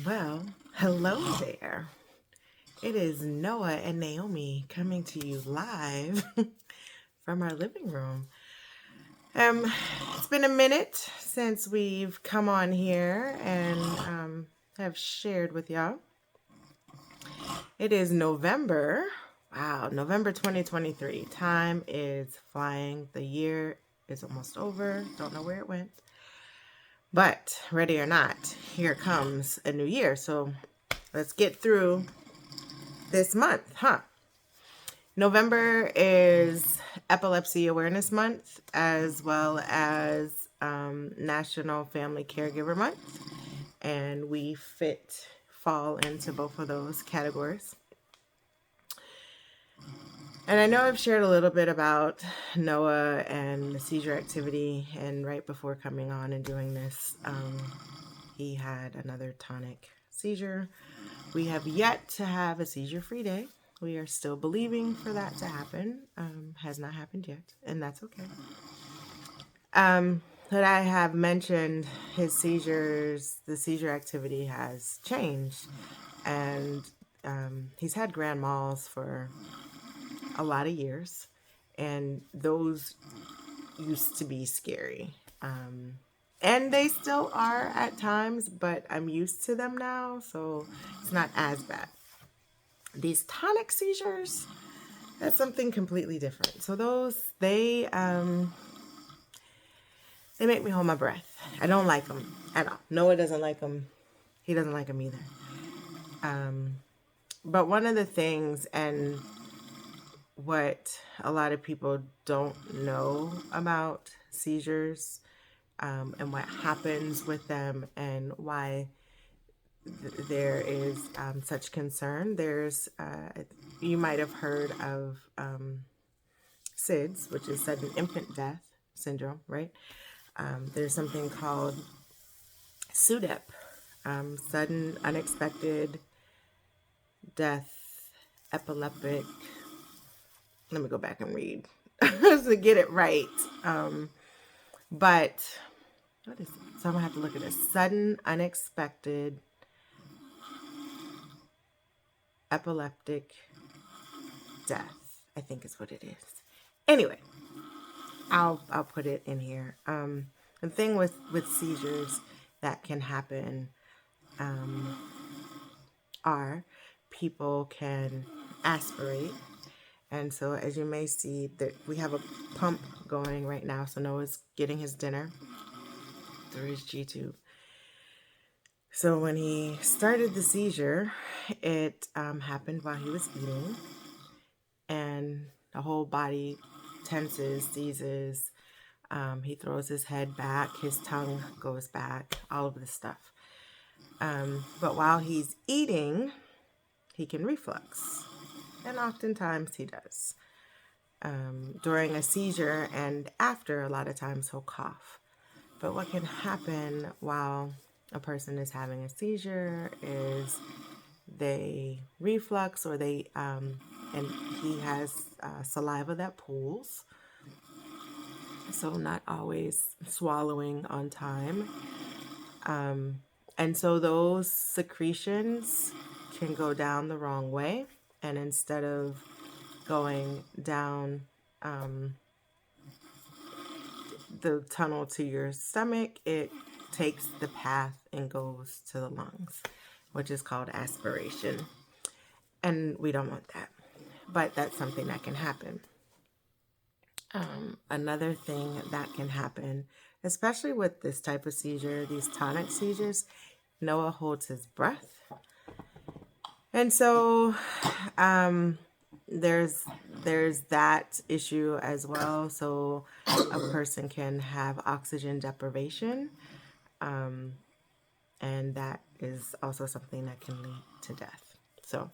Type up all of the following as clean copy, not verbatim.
Well, hello there. It is Noah and Naomi coming to you live from our living room. It's been a minute since we've come on here and have shared with y'all. It is November. Wow, November 2023. Time is flying. The year is almost over. Don't know where it went. But ready or not, here comes a new year. So let's get through this month, huh? November is Epilepsy Awareness Month, as well as National Family Caregiver Month, and we fall into both of those categories. And I know I've shared a little bit about Noah and the seizure activity, and right before coming on and doing this, he had another tonic seizure. We have yet to have a seizure-free day. We are still believing for that to happen. Has not happened yet, and that's okay. But I have mentioned his seizures, the seizure activity has changed, and he's had grand mals for a lot of years, and those used to be scary. And they still are at times, but I'm used to them now, so it's not as bad. These tonic seizures, that's something completely different. So those, they make me hold my breath. I don't like them at all. Noah doesn't like them. He doesn't like them either. But one of the things, and what a lot of people don't know about seizures, and what happens with them, and why there is such concern. There's, you might have heard of SIDS, which is sudden infant death syndrome, right? There's something called SUDEP, sudden unexpected death, epileptic. Let me go back and read to get it right. But what is it? So I'm gonna have to look at this. Sudden unexpected epileptic death, I think is what it is. Anyway, I'll put it in here. The thing with seizures that can happen are people can aspirate. And so as you may see, that we have a pump going right now. So Noah's getting his dinner through his G-tube. So when he started the seizure, it happened while he was eating, and the whole body tenses, seizes. He throws his head back, his tongue goes back, all of this stuff. But while he's eating, he can reflux, and oftentimes he does. During a seizure and after, a lot of times he'll cough. But what can happen while a person is having a seizure is they reflux, or they, and he has saliva that pools, so not always swallowing on time. And so those secretions can go down the wrong way, and instead of going down the tunnel to your stomach, it takes the path and goes to the lungs, which is called aspiration. And we don't want that, but that's something that can happen. Another thing that can happen, especially with this type of seizure, these tonic seizures, Noah holds his breath. And so there's that issue as well. So a person can have oxygen deprivation, and that is also something that can lead to death. So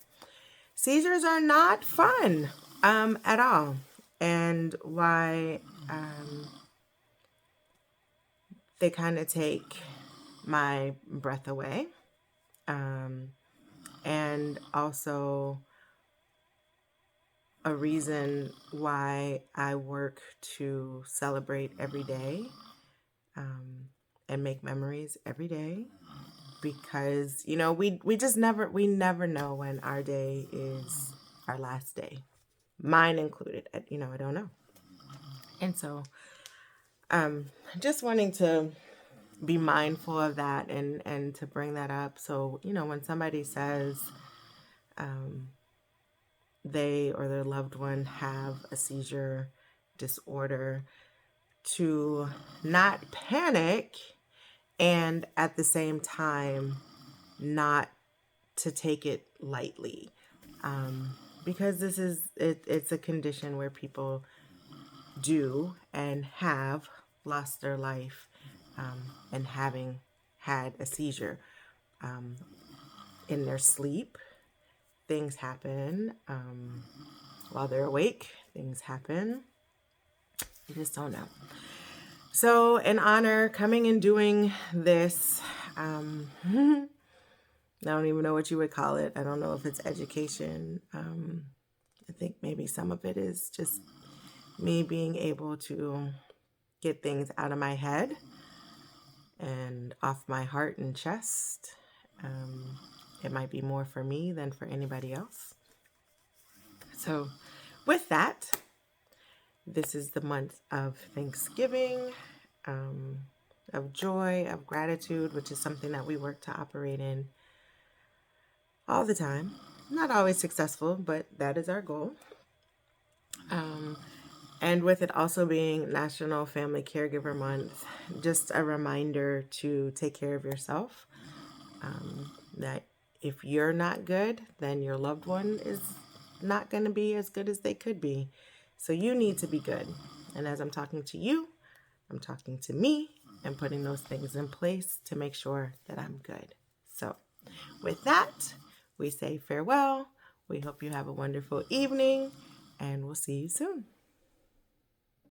seizures are not fun at all, and why they kind of take my breath away, and also a reason why I work to celebrate every day, and make memories every day, because, you know, we never know when our day is our last day, mine included. You know, I don't know. And so just wanting to be mindful of that and to bring that up. So, you know, when somebody says they or their loved one have a seizure disorder, to not panic, and at the same time not to take it lightly, because this is it's a condition where people do and have lost their life, and having had a seizure in their sleep. Things happen while they're awake. Things happen. You just don't know. So in honor, coming and doing this, I don't even know what you would call it. I don't know if it's education. I think maybe some of it is just me being able to get things out of my head and off my heart and chest. It might be more for me than for anybody else. So with that, this is the month of Thanksgiving, of joy, of gratitude, which is something that we work to operate in all the time. Not always successful, but that is our goal. And with it also being National Family Caregiver Month, just a reminder to take care of yourself. That if you're not good, then your loved one is not going to be as good as they could be. So you need to be good. And as I'm talking to you, I'm talking to me and putting those things in place to make sure that I'm good. So with that, we say farewell. We hope you have a wonderful evening, and we'll see you soon.